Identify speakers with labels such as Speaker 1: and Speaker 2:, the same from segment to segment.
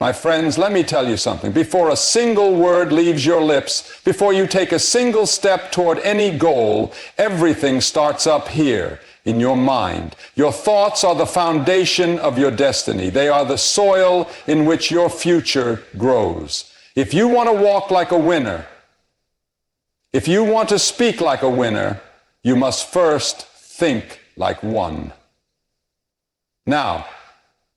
Speaker 1: My friends, let me tell you something. Before a single word leaves your lips, before you take a single step toward any goal, everything starts up here in your mind. Your thoughts are the foundation of your destiny. They are the soil in which your future grows. If you want to walk like a winner, if you want to speak like a winner, you must first think like one. Now,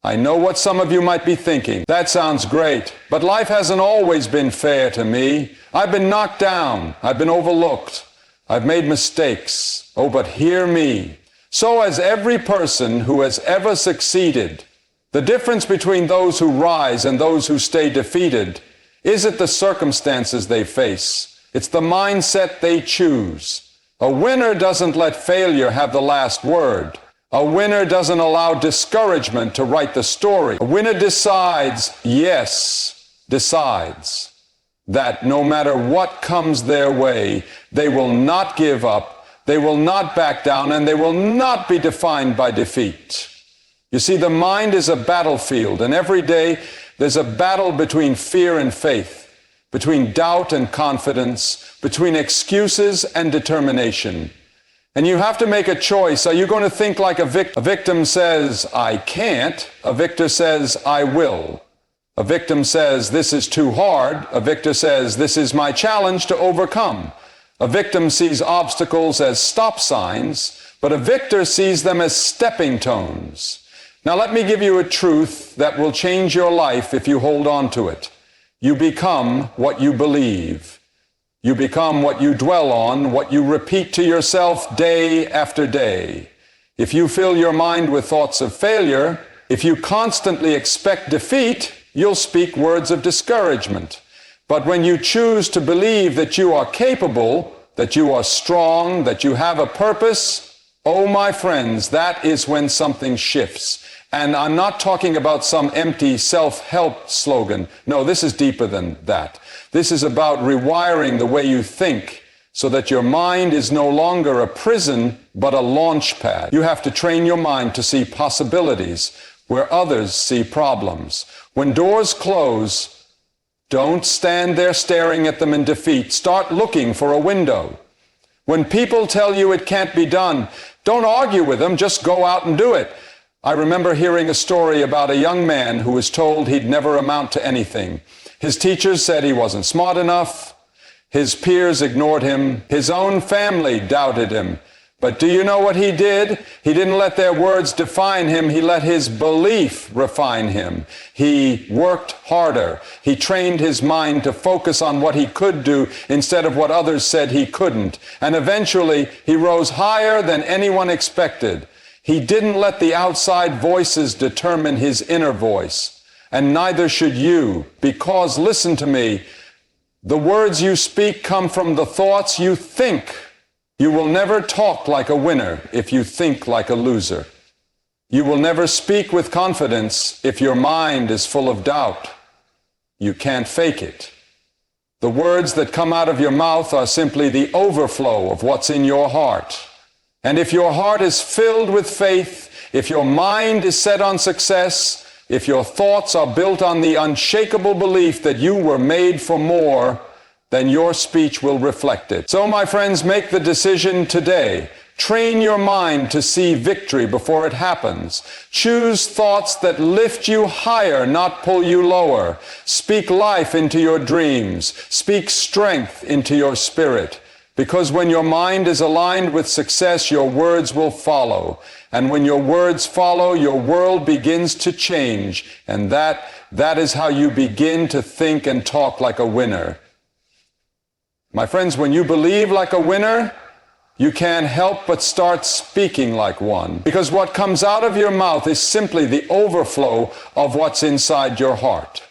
Speaker 1: I know what some of you might be thinking. That sounds great, but life hasn't always been fair to me. I've been knocked down. I've been overlooked. I've made mistakes. Oh, but hear me. So has every person who has ever succeeded. The difference between those who rise and those who stay defeated isn't the circumstances they face. It's the mindset they choose. A winner doesn't let failure have the last word. A winner doesn't allow discouragement to write the story. A winner decides, yes, decides, that no matter what comes their way, they will not give up, they will not back down, and they will not be defined by defeat. You see, the mind is a battlefield, and every day there's a battle between fear and faith, between doubt and confidence, between excuses and determination. And you have to make a choice. Are you going to think like a victim? A victim says, I can't. A victor says, I will. A victim says, this is too hard. A victor says, this is my challenge to overcome. A victim sees obstacles as stop signs, but a victor sees them as stepping stones. Now let me give you a truth that will change your life if you hold on to it. You become what you believe. You become what you dwell on, what you repeat to yourself day after day. If you fill your mind with thoughts of failure, if you constantly expect defeat, you'll speak words of discouragement. But when you choose to believe that you are capable, that you are strong, that you have a purpose, oh, my friends, that is when something shifts. And I'm not talking about some empty self-help slogan. No, this is deeper than that. This is about rewiring the way you think so that your mind is no longer a prison, but a launch pad. You have to train your mind to see possibilities where others see problems. When doors close, don't stand there staring at them in defeat. Start looking for a window. When people tell you it can't be done, don't argue with them, just go out and do it. I remember hearing a story about a young man who was told he'd never amount to anything. His teachers said he wasn't smart enough. His peers ignored him. His own family doubted him. But do you know what he did? He didn't let their words define him. He let his belief refine him. He worked harder. He trained his mind to focus on what he could do instead of what others said he couldn't. And eventually, he rose higher than anyone expected. He didn't let the outside voices determine his inner voice. And neither should you, because, listen to me, the words you speak come from the thoughts you think. You will never talk like a winner if you think like a loser. You will never speak with confidence if your mind is full of doubt. You can't fake it. The words that come out of your mouth are simply the overflow of what's in your heart. And if your heart is filled with faith, if your mind is set on success, if your thoughts are built on the unshakable belief that you were made for more, then your speech will reflect it. So, my friends, make the decision today. Train your mind to see victory before it happens. Choose thoughts that lift you higher, not pull you lower. Speak life into your dreams. Speak strength into your spirit. Because when your mind is aligned with success, your words will follow. And when your words follow, your world begins to change. And that is how you begin to think and talk like a winner. My friends, when you believe like a winner, you can't help but start speaking like one. Because what comes out of your mouth is simply the overflow of what's inside your heart.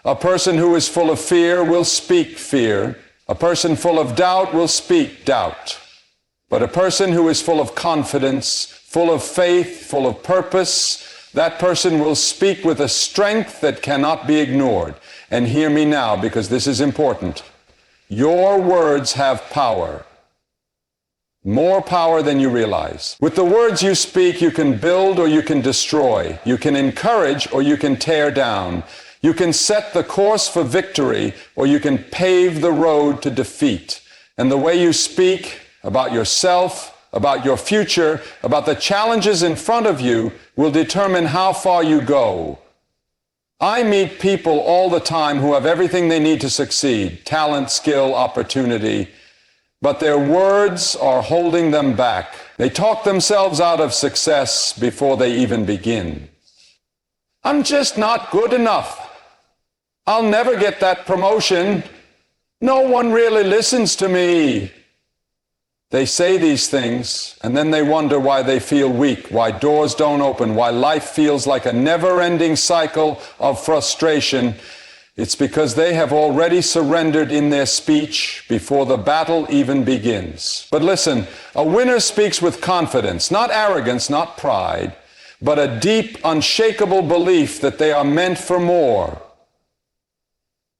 Speaker 1: A person who is full of fear will speak fear. A person full of doubt will speak doubt. But a person who is full of confidence, full of faith, full of purpose, that person will speak with a strength that cannot be ignored. And hear me now, because this is important. Your words have power. More power than you realize. With the words you speak, you can build or you can destroy. You can encourage or you can tear down. You can set the course for victory, or you can pave the road to defeat. And the way you speak about yourself, about your future, about the challenges in front of you will determine how far you go. I meet people all the time who have everything they need to succeed, talent, skill, opportunity, but their words are holding them back. They talk themselves out of success before they even begin. I'm just not good enough. I'll never get that promotion. No one really listens to me. They say these things, and then they wonder why they feel weak, why doors don't open, why life feels like a never-ending cycle of frustration. It's because they have already surrendered in their speech before the battle even begins. But listen, a winner speaks with confidence, not arrogance, not pride, but a deep, unshakable belief that they are meant for more.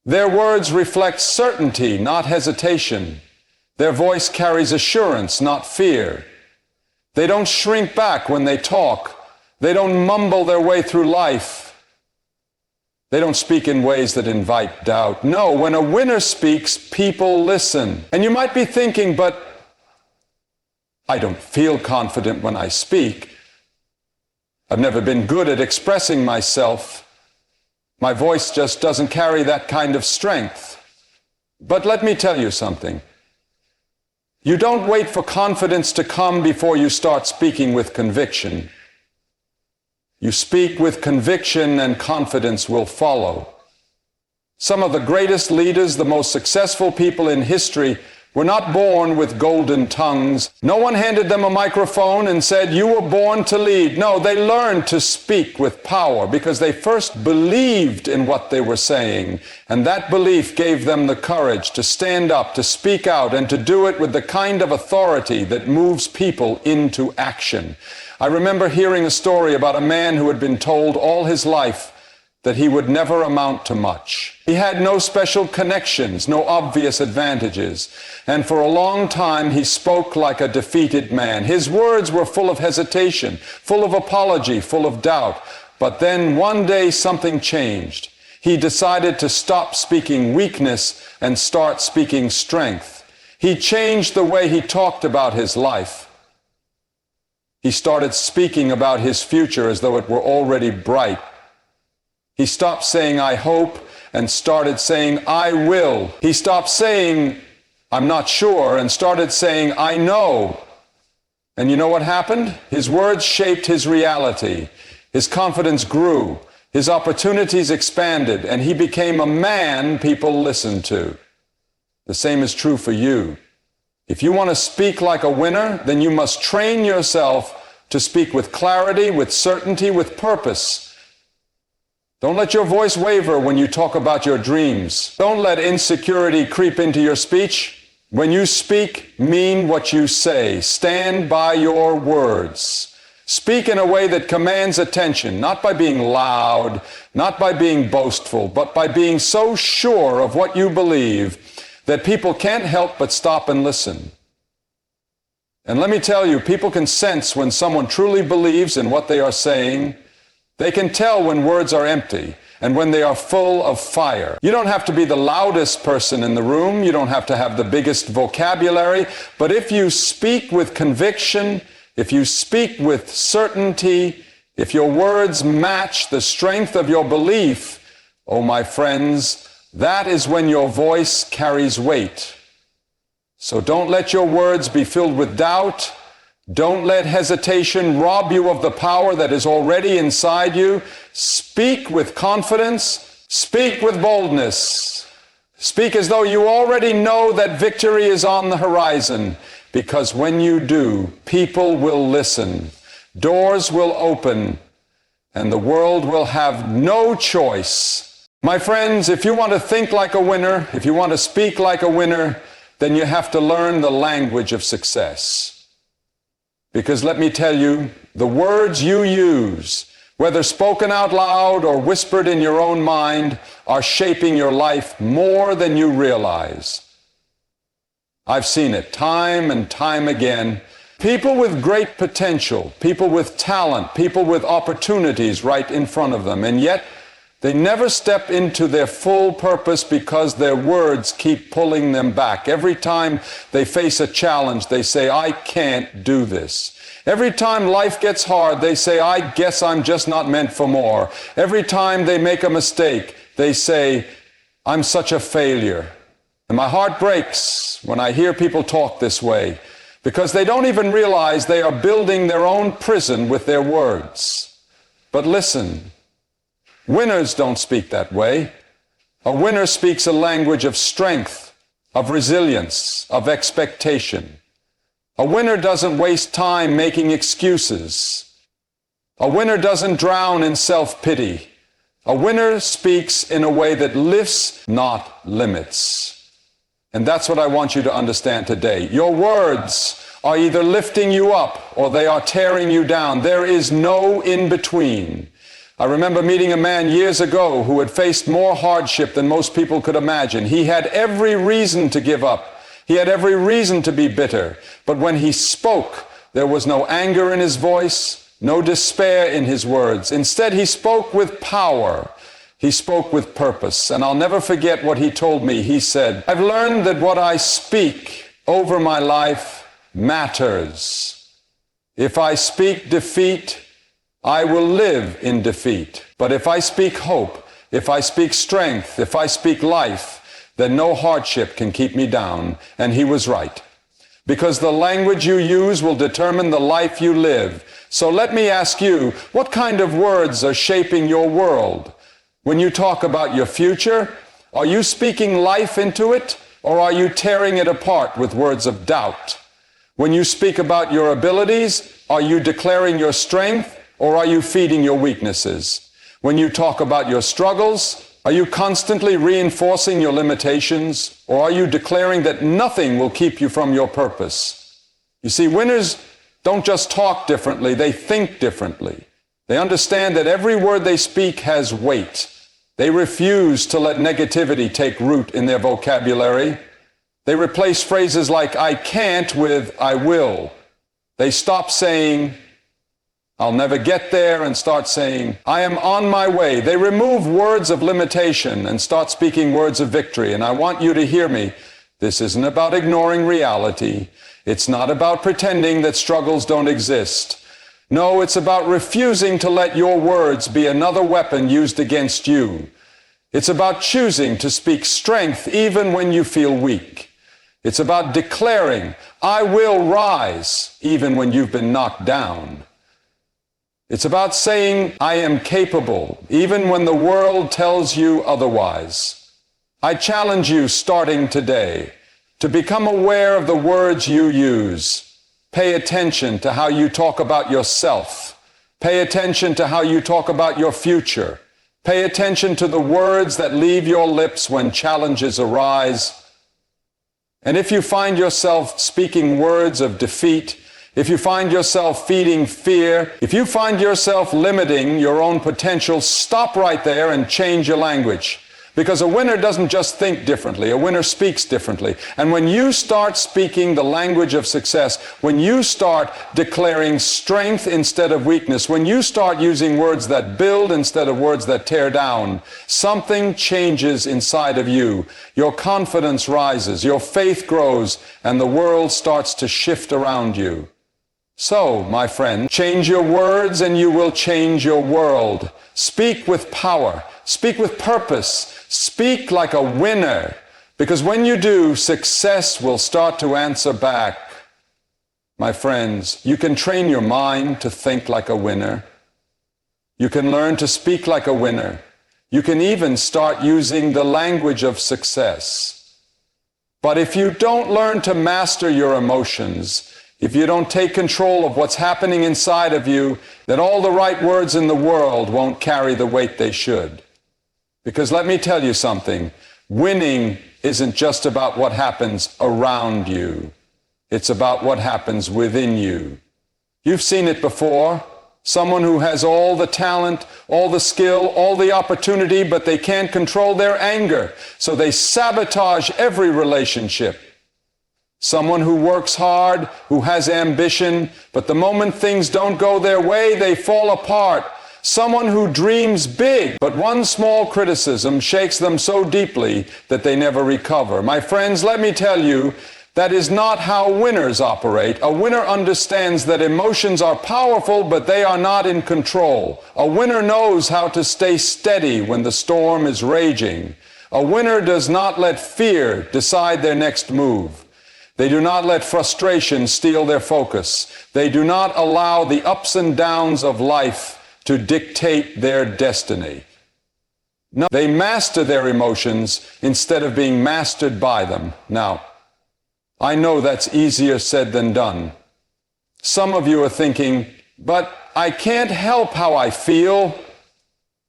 Speaker 1: Their words reflect certainty, not hesitation. Their voice carries assurance, not fear. They don't shrink back when they talk. They don't mumble their way through life. They don't speak in ways that invite doubt. No, when a winner speaks, people listen. And you might be thinking, but I don't feel confident when I speak. I've never been good at expressing myself. My voice just doesn't carry that kind of strength. But let me tell you something. You don't wait for confidence to come before you start speaking with conviction. You speak with conviction and confidence will follow. Some of the greatest leaders, the most successful people in history, were not born with golden tongues. No one handed them a microphone and said, "You were born to lead." No, they learned to speak with power because they first believed in what they were saying. And that belief gave them the courage to stand up, to speak out, and to do it with the kind of authority that moves people into action. I remember hearing a story about a man who had been told all his life that he would never amount to much. He had no special connections, no obvious advantages. And for a long time, he spoke like a defeated man. His words were full of hesitation, full of apology, full of doubt. But then one day something changed. He decided to stop speaking weakness and start speaking strength. He changed the way he talked about his life. He started speaking about his future as though it were already bright. He stopped saying, "I hope," and started saying, "I will." He stopped saying, "I'm not sure," and started saying, "I know." And you know what happened? His words shaped his reality. His confidence grew. His opportunities expanded, and he became a man people listened to. The same is true for you. If you want to speak like a winner, then you must train yourself to speak with clarity, with certainty, with purpose. Don't let your voice waver when you talk about your dreams. Don't let insecurity creep into your speech. When you speak, mean what you say. Stand by your words. Speak in a way that commands attention, not by being loud, not by being boastful, but by being so sure of what you believe that people can't help but stop and listen. And let me tell you, people can sense when someone truly believes in what they are saying. They can tell when words are empty and when they are full of fire. You don't have to be the loudest person in the room. You don't have to have the biggest vocabulary. But if you speak with conviction, if you speak with certainty, if your words match the strength of your belief, oh, my friends, that is when your voice carries weight. So don't let your words be filled with doubt. Don't let hesitation rob you of the power that is already inside you. Speak with confidence. Speak with boldness. Speak as though you already know that victory is on the horizon. Because when you do, people will listen. Doors will open. And the world will have no choice. My friends, if you want to think like a winner, if you want to speak like a winner, then you have to learn the language of success. Because let me tell you, the words you use, whether spoken out loud or whispered in your own mind, are shaping your life more than you realize. I've seen it time and time again. People with great potential, people with talent, people with opportunities right in front of them, and yet They never step into their full purpose because their words keep pulling them back. Every time they face a challenge, they say, I can't do this. Every time life gets hard, they say, I guess I'm just not meant for more. Every time they make a mistake, they say, I'm such a failure. And my heart breaks when I hear people talk this way, because they don't even realize they are building their own prison with their words. But listen, winners don't speak that way. A winner speaks a language of strength, of resilience, of expectation. A winner doesn't waste time making excuses. A winner doesn't drown in self-pity. A winner speaks in a way that lifts, not limits. And that's what I want you to understand today. Your words are either lifting you up or they are tearing you down. There is no in-between. I remember meeting a man years ago who had faced more hardship than most people could imagine. He had every reason to give up. He had every reason to be bitter. But when he spoke, there was no anger in his voice, no despair in his words. Instead, he spoke with power. He spoke with purpose. And I'll never forget what he told me. He said, I've learned that what I speak over my life matters. If I speak defeat, I will live in defeat. But if I speak hope, if I speak strength, if I speak life, then no hardship can keep me down. And he was right. Because the language you use will determine the life you live. So let me ask you, what kind of words are shaping your world? When you talk about your future, are you speaking life into it, or are you tearing it apart with words of doubt? When you speak about your abilities, are you declaring your strength, or are you feeding your weaknesses? When you talk about your struggles, are you constantly reinforcing your limitations, or are you declaring that nothing will keep you from your purpose? You see, winners don't just talk differently, they think differently. They understand that every word they speak has weight. They refuse to let negativity take root in their vocabulary. They replace phrases like I can't with I will. They stop saying, I'll never get there, and start saying, I am on my way. They remove words of limitation and start speaking words of victory. And I want you to hear me. This isn't about ignoring reality. It's not about pretending that struggles don't exist. No, it's about refusing to let your words be another weapon used against you. It's about choosing to speak strength even when you feel weak. It's about declaring, I will rise, even when you've been knocked down. It's about saying, I am capable, even when the world tells you otherwise. I challenge you, starting today, to become aware of the words you use. Pay attention to how you talk about yourself. Pay attention to how you talk about your future. Pay attention to the words that leave your lips when challenges arise. And if you find yourself speaking words of defeat, if you find yourself feeding fear, if you find yourself limiting your own potential, stop right there and change your language. Because a winner doesn't just think differently, a winner speaks differently. And when you start speaking the language of success, when you start declaring strength instead of weakness, when you start using words that build instead of words that tear down, something changes inside of you. Your confidence rises, your faith grows, and the world starts to shift around you. So, my friend, change your words and you will change your world. Speak with power. Speak with purpose. Speak like a winner. Because when you do, success will start to answer back. My friends, you can train your mind to think like a winner. You can learn to speak like a winner. You can even start using the language of success. But if you don't learn to master your emotions, if you don't take control of what's happening inside of you, then all the right words in the world won't carry the weight they should. Because let me tell you something, winning isn't just about what happens around you. It's about what happens within you. You've seen it before. Someone who has all the talent, all the skill, all the opportunity, but they can't control their anger, so they sabotage every relationship. Someone who works hard, who has ambition, but the moment things don't go their way, they fall apart. Someone who dreams big, but one small criticism shakes them so deeply that they never recover. My friends, let me tell you, that is not how winners operate. A winner understands that emotions are powerful, but they are not in control. A winner knows how to stay steady when the storm is raging. A winner does not let fear decide their next move. They do not let frustration steal their focus. They do not allow the ups and downs of life to dictate their destiny. No, they master their emotions instead of being mastered by them. Now, I know that's easier said than done. Some of you are thinking, but I can't help how I feel.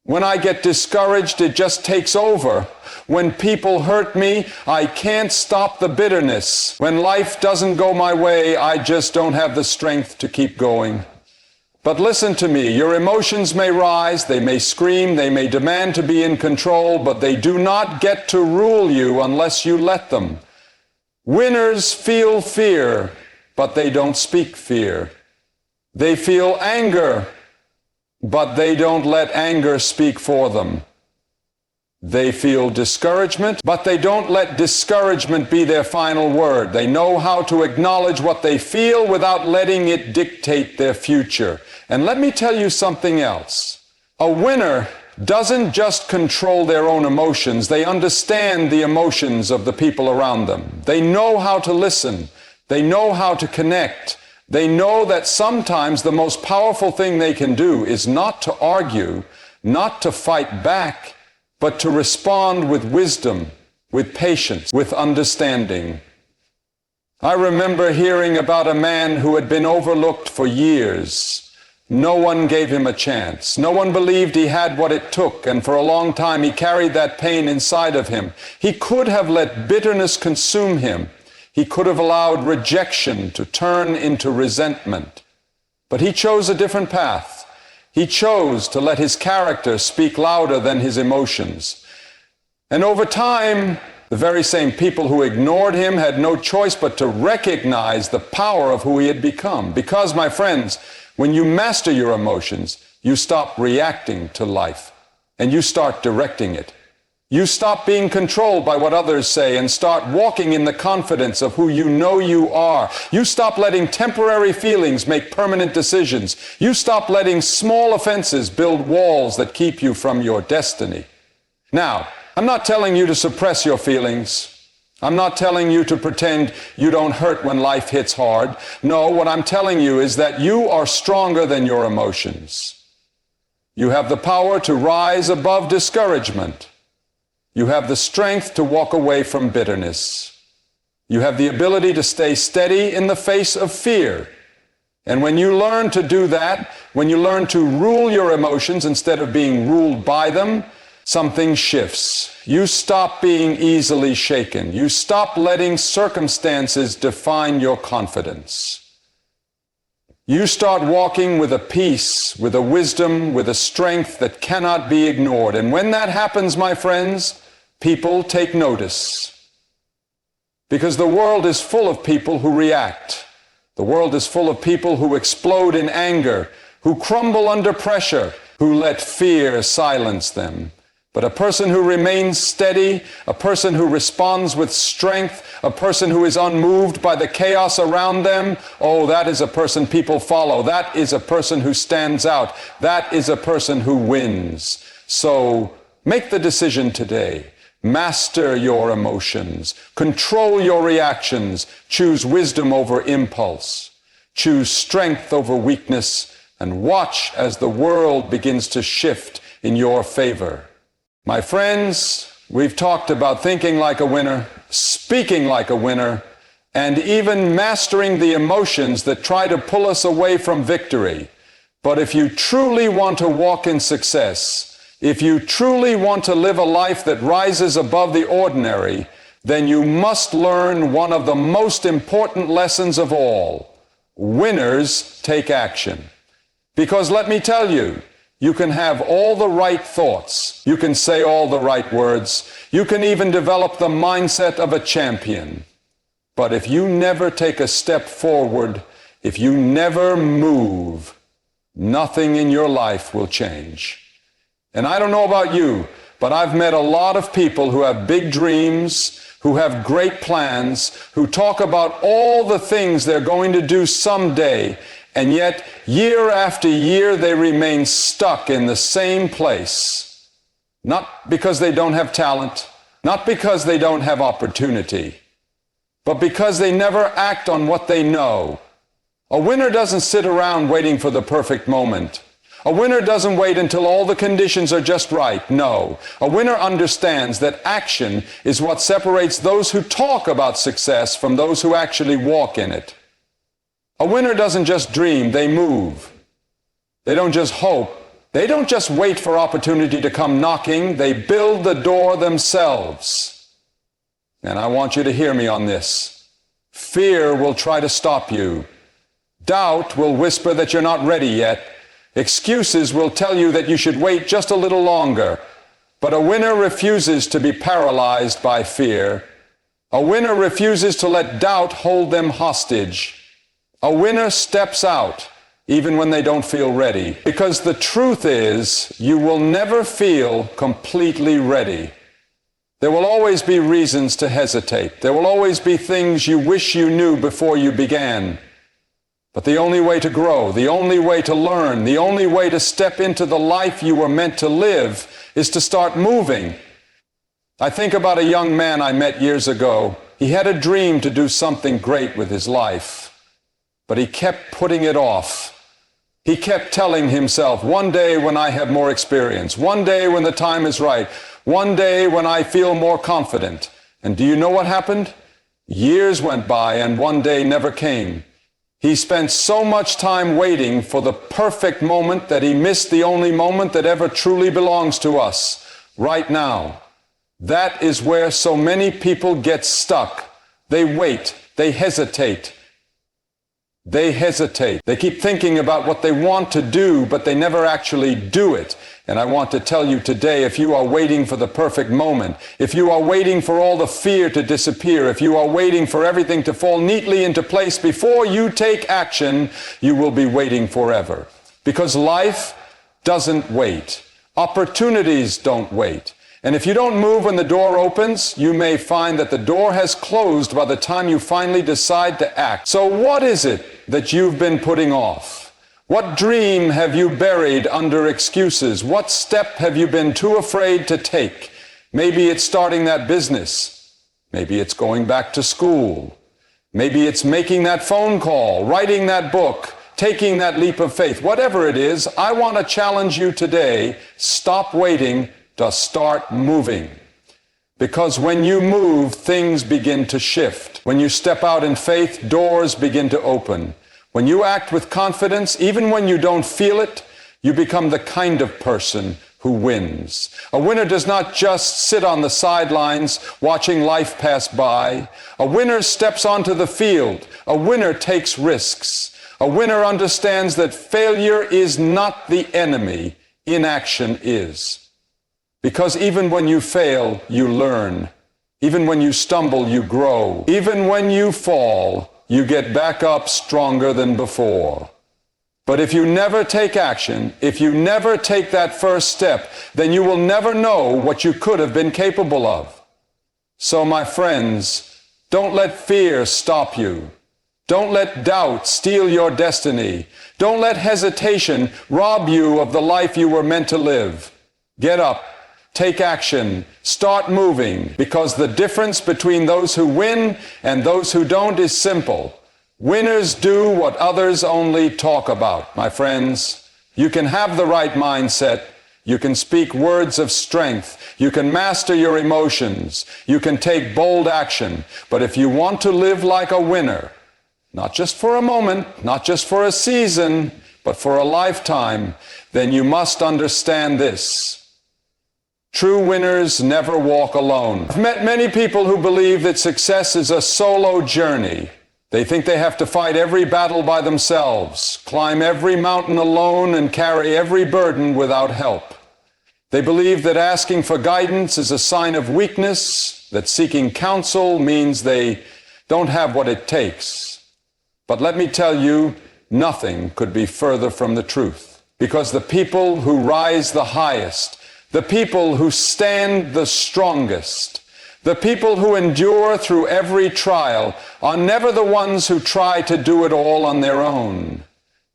Speaker 1: When I get discouraged, it just takes over. When people hurt me, I can't stop the bitterness. When life doesn't go my way, I just don't have the strength to keep going. But listen to me, your emotions may rise, they may scream, they may demand to be in control, but they do not get to rule you unless you let them. Winners feel fear, but they don't speak fear. They feel anger, but they don't let anger speak for them. They feel discouragement, but they don't let discouragement be their final word. They know how to acknowledge what they feel without letting it dictate their future. And let me tell you something else. A winner doesn't just control their own emotions. They understand the emotions of the people around them. They know how to listen. They know how to connect. They know that sometimes the most powerful thing they can do is not to argue, not to fight back, but to respond with wisdom, with patience, with understanding. I remember hearing about a man who had been overlooked for years. No one gave him a chance. No one believed he had what it took, and for a long time he carried that pain inside of him. He could have let bitterness consume him. He could have allowed rejection to turn into resentment. But he chose a different path. He chose to let his character speak louder than his emotions. And over time, the very same people who ignored him had no choice but to recognize the power of who he had become. Because, my friends, when you master your emotions, you stop reacting to life, and you start directing it. You stop being controlled by what others say and start walking in the confidence of who you know you are. You stop letting temporary feelings make permanent decisions. You stop letting small offenses build walls that keep you from your destiny. Now, I'm not telling you to suppress your feelings. I'm not telling you to pretend you don't hurt when life hits hard. No, what I'm telling you is that you are stronger than your emotions. You have the power to rise above discouragement. You have the strength to walk away from bitterness. You have the ability to stay steady in the face of fear. And when you learn to do that, when you learn to rule your emotions instead of being ruled by them, something shifts. You stop being easily shaken. You stop letting circumstances define your confidence. You start walking with a peace, with a wisdom, with a strength that cannot be ignored. And when that happens, my friends, people take notice. Because the world is full of people who react. The world is full of people who explode in anger, who crumble under pressure, who let fear silence them. But a person who remains steady, a person who responds with strength, a person who is unmoved by the chaos around them, oh, that is a person people follow. That is a person who stands out. That is a person who wins. So make the decision today. Master your emotions. Control your reactions. Choose wisdom over impulse. Choose strength over weakness. And watch as the world begins to shift in your favor. My friends, we've talked about thinking like a winner, speaking like a winner, and even mastering the emotions that try to pull us away from victory. But if you truly want to walk in success, if you truly want to live a life that rises above the ordinary, then you must learn one of the most important lessons of all. Winners take action. Because let me tell you, you can have all the right thoughts. You can say all the right words. You can even develop the mindset of a champion. But if you never take a step forward, if you never move, nothing in your life will change. And I don't know about you, but I've met a lot of people who have big dreams, who have great plans, who talk about all the things they're going to do someday, and yet year after year they remain stuck in the same place. Not because they don't have talent, not because they don't have opportunity, but because they never act on what they know. A winner doesn't sit around waiting for the perfect moment. A winner doesn't wait until all the conditions are just right. No. A winner understands that action is what separates those who talk about success from those who actually walk in it. A winner doesn't just dream, they move. They don't just hope. They don't just wait for opportunity to come knocking. They build the door themselves. And I want you to hear me on this. Fear will try to stop you. Doubt will whisper that you're not ready yet. Excuses will tell you that you should wait just a little longer. But a winner refuses to be paralyzed by fear. A winner refuses to let doubt hold them hostage. A winner steps out even when they don't feel ready. Because the truth is, you will never feel completely ready. There will always be reasons to hesitate. There will always be things you wish you knew before you began. But the only way to grow, the only way to learn, the only way to step into the life you were meant to live is to start moving. I think about a young man I met years ago. He had a dream to do something great with his life, but he kept putting it off. He kept telling himself, one day when I have more experience, one day when the time is right, one day when I feel more confident. And do you know what happened? Years went by and one day never came. He spent so much time waiting for the perfect moment that he missed the only moment that ever truly belongs to us, right now. That is where so many people get stuck. They wait. They hesitate. They hesitate. They keep thinking about what they want to do, but they never actually do it. And I want to tell you today, if you are waiting for the perfect moment, if you are waiting for all the fear to disappear, if you are waiting for everything to fall neatly into place before you take action, you will be waiting forever. Because life doesn't wait. Opportunities don't wait. And if you don't move when the door opens, you may find that the door has closed by the time you finally decide to act. So what is it that you've been putting off? What dream have you buried under excuses? What step have you been too afraid to take? Maybe it's starting that business. Maybe it's going back to school. Maybe it's making that phone call, writing that book, taking that leap of faith. Whatever it is, I want to challenge you today. Stop waiting to start moving. Because when you move, things begin to shift. When you step out in faith, doors begin to open. When you act with confidence, even when you don't feel it, you become the kind of person who wins. A winner does not just sit on the sidelines watching life pass by. A winner steps onto the field. A winner takes risks. A winner understands that failure is not the enemy. Inaction is. Because even when you fail, you learn. Even when you stumble, you grow. Even when you fall, you get back up stronger than before. But if you never take action, if you never take that first step, then you will never know what you could have been capable of. So, my friends, don't let fear stop you. Don't let doubt steal your destiny. Don't let hesitation rob you of the life you were meant to live. Get up. Take action. Start moving, because the difference between those who win and those who don't is simple. Winners do what others only talk about. My friends, you can have the right mindset. You can speak words of strength. You can master your emotions. You can take bold action. But if you want to live like a winner, not just for a moment, not just for a season, but for a lifetime, then you must understand this. True winners never walk alone. I've met many people who believe that success is a solo journey. They think they have to fight every battle by themselves, climb every mountain alone, and carry every burden without help. They believe that asking for guidance is a sign of weakness, that seeking counsel means they don't have what it takes. But let me tell you, nothing could be further from the truth. Because the people who rise the highest, the people who stand the strongest, the people who endure through every trial are never the ones who try to do it all on their own.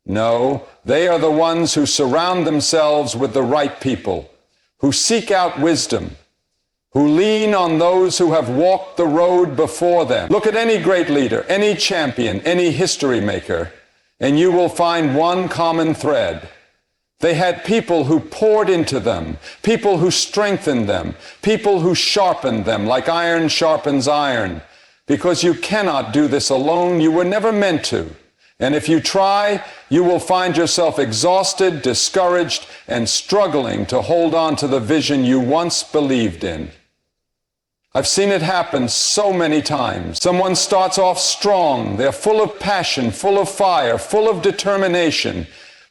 Speaker 1: No, they are the ones who surround themselves with the right people, who seek out wisdom, who lean on those who have walked the road before them. Look at any great leader, any champion, any history maker, and you will find one common thread. They had people who poured into them, people who strengthened them, people who sharpened them like iron sharpens iron. Because you cannot do this alone, you were never meant to. And if you try, you will find yourself exhausted, discouraged, and struggling to hold on to the vision you once believed in. I've seen it happen so many times. Someone starts off strong, they're full of passion, full of fire, full of determination,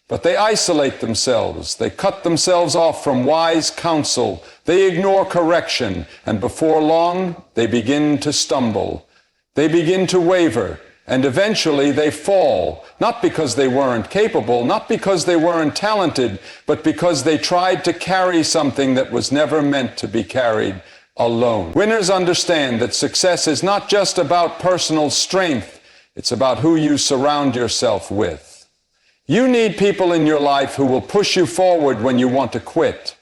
Speaker 1: but they isolate themselves, they cut themselves off from wise counsel, they ignore correction, and before long, they begin to stumble. They begin to waver, and eventually they fall, not because they weren't capable, not because they weren't talented, but because they tried to carry something that was never meant to be carried alone. Winners understand that success is not just about personal strength, it's about who you surround yourself with. You need people in your life who will push you forward when you want to quit.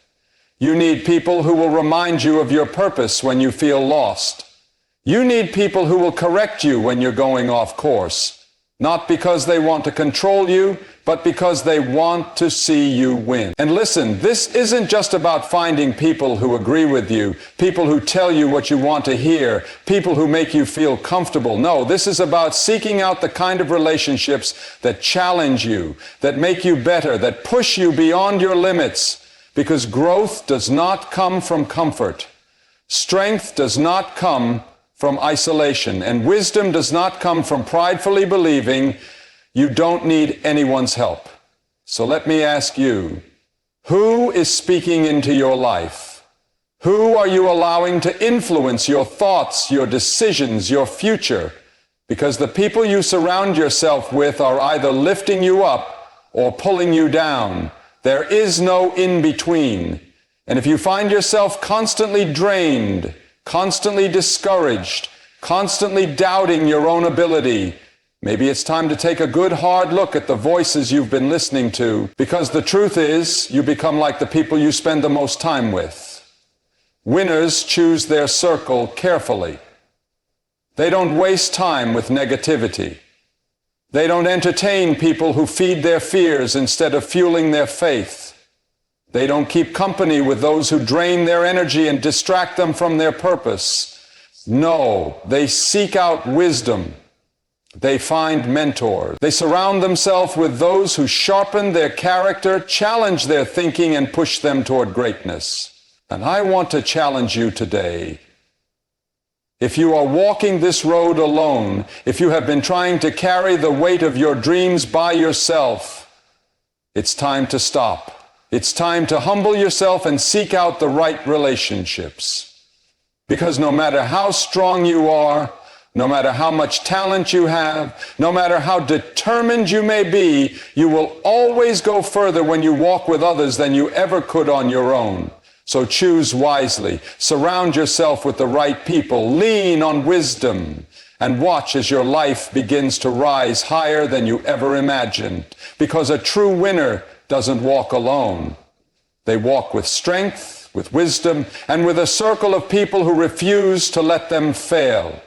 Speaker 1: You need people who will remind you of your purpose when you feel lost. You need people who will correct you when you're going off course, not because they want to control you, but because they want to see you win. And listen, this isn't just about finding people who agree with you, people who tell you what you want to hear, people who make you feel comfortable. No, this is about seeking out the kind of relationships that challenge you, that make you better, that push you beyond your limits, because growth does not come from comfort. Strength does not come from isolation, and wisdom does not come from pridefully believing you don't need anyone's help. So let me ask you, who is speaking into your life? Who are you allowing to influence your thoughts, your decisions, your future? Because the people you surround yourself with are either lifting you up or pulling you down. There is no in-between. And if you find yourself constantly drained, constantly discouraged, constantly doubting your own ability, maybe it's time to take a good hard look at the voices you've been listening to, because the truth is, you become like the people you spend the most time with. Winners choose their circle carefully. They don't waste time with negativity. They don't entertain people who feed their fears instead of fueling their faith. They don't keep company with those who drain their energy and distract them from their purpose. No, they seek out wisdom. They find mentors. They surround themselves with those who sharpen their character, challenge their thinking, and push them toward greatness. And I want to challenge you today. If you are walking this road alone, if you have been trying to carry the weight of your dreams by yourself, it's time to stop. It's time to humble yourself and seek out the right relationships. Because no matter how strong you are, no matter how much talent you have, no matter how determined you may be, you will always go further when you walk with others than you ever could on your own. So choose wisely, surround yourself with the right people, lean on wisdom, and watch as your life begins to rise higher than you ever imagined. Because a true winner doesn't walk alone. They walk with strength, with wisdom, and with a circle of people who refuse to let them fail.